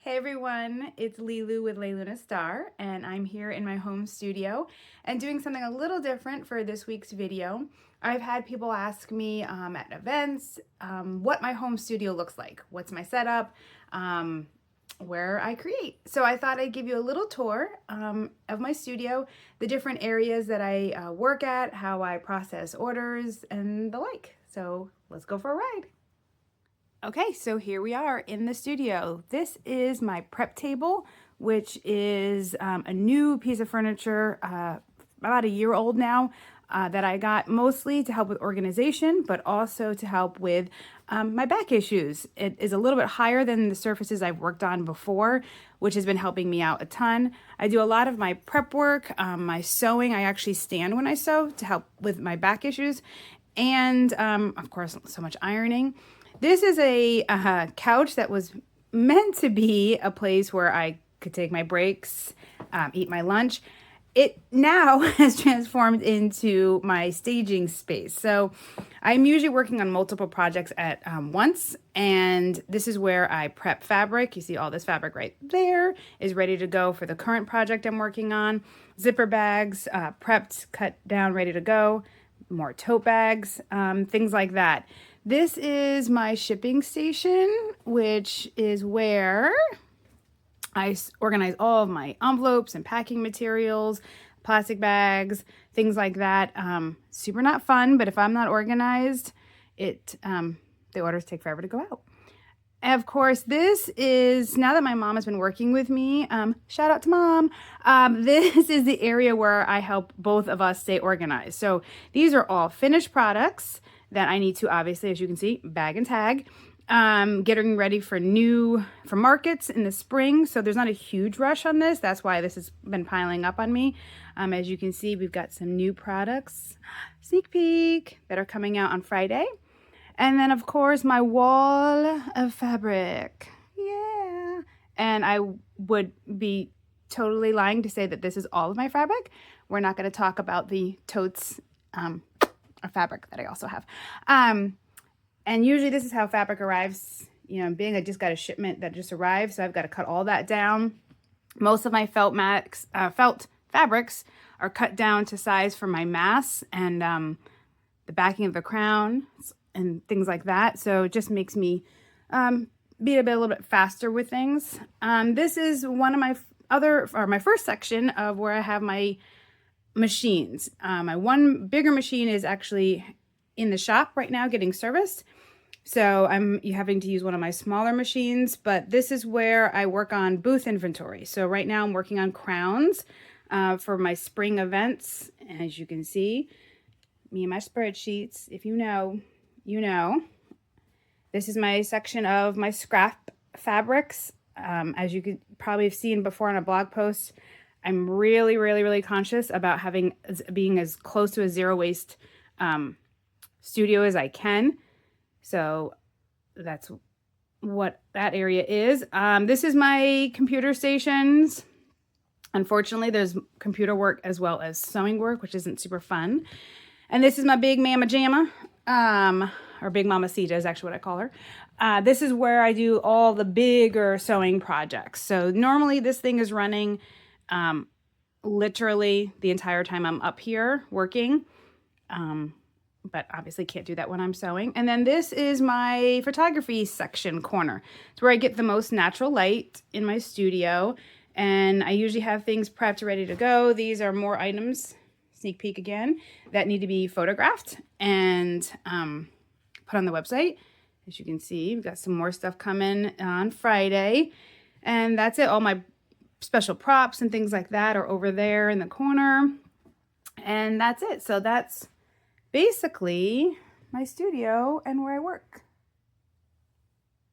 Hey everyone, it's Lilu with Leiluna Star, and I'm here in my home studio and doing something a little different for this week's video. I've had people ask me at events what my home studio looks like, what's my setup, where I create. So I thought I'd give you a little tour of my studio, the different areas that I work at, how I process orders, and the like. So let's go for a ride. Okay, so here we are in the studio. This is my prep table, which is a new piece of furniture, about a year old now, that I got mostly to help with organization, but also to help with my back issues. It is a little bit higher than the surfaces I've worked on before, which has been helping me out a ton. I do a lot of my prep work, my sewing. I actually stand when I sew to help with my back issues, and of course, so much ironing. This is a couch that was meant to be a place where I could take my breaks, eat my lunch. It now has transformed into my staging space. So I'm usually working on multiple projects at once, and this is where I prep fabric. You see all this fabric right there is ready to go for the current project I'm working on. Zipper bags, prepped, cut down, ready to go. More tote bags, things like that. This is my shipping station, which is where I organize all of my envelopes and packing materials, plastic bags, things like that. Super not fun, but if I'm not organized, the orders take forever to go out. And of course, this is, now that my mom has been working with me, shout out to mom, this is the area where I help both of us stay organized. So these are all finished products that I need to, obviously, as you can see, bag and tag, getting ready for markets in the spring. So there's not a huge rush on this. That's why this has been piling up on me. As you can see, we've got some new products, sneak peek, that are coming out on Friday. And then, of course, my wall of fabric. Yeah. And I would be totally lying to say that this is all of my fabric. We're not going to talk about the totes of fabric that I also have. And usually this is how fabric arrives. You know, being I just got a shipment that just arrived, so I've got to cut all that down. Most of my felt fabrics are cut down to size for my mass and the backing of the crown and things like that. So it just makes me be a little bit faster with things. This is one of my first section of where I have my machines. My one bigger machine is actually in the shop right now getting serviced. So I'm having to use one of my smaller machines, but this is where I work on booth inventory. So right now I'm working on crowns for my spring events. As you can see, me and my spreadsheets, if you know, you know. This is my section of my scrap fabrics. As you could probably have seen before on a blog post, I'm really, really, really conscious about being as close to a zero waste studio as I can. So that's what that area is. This is my computer stations. Unfortunately, there's computer work as well as sewing work, which isn't super fun. And this is my big mama jamma, or big mama Sita is actually what I call her. This is where I do all the bigger sewing projects. So normally this thing is running literally the entire time I'm up here working. But obviously can't do that when I'm sewing. And then this is my photography section corner. It's where I get the most natural light in my studio. And I usually have things prepped, ready to go. These are more items, sneak peek again, that need to be photographed and put on the website. As you can see, we've got some more stuff coming on Friday. And that's it. All my special props and things like that are over there in the corner. And that's it. So that's basically my studio and where I work.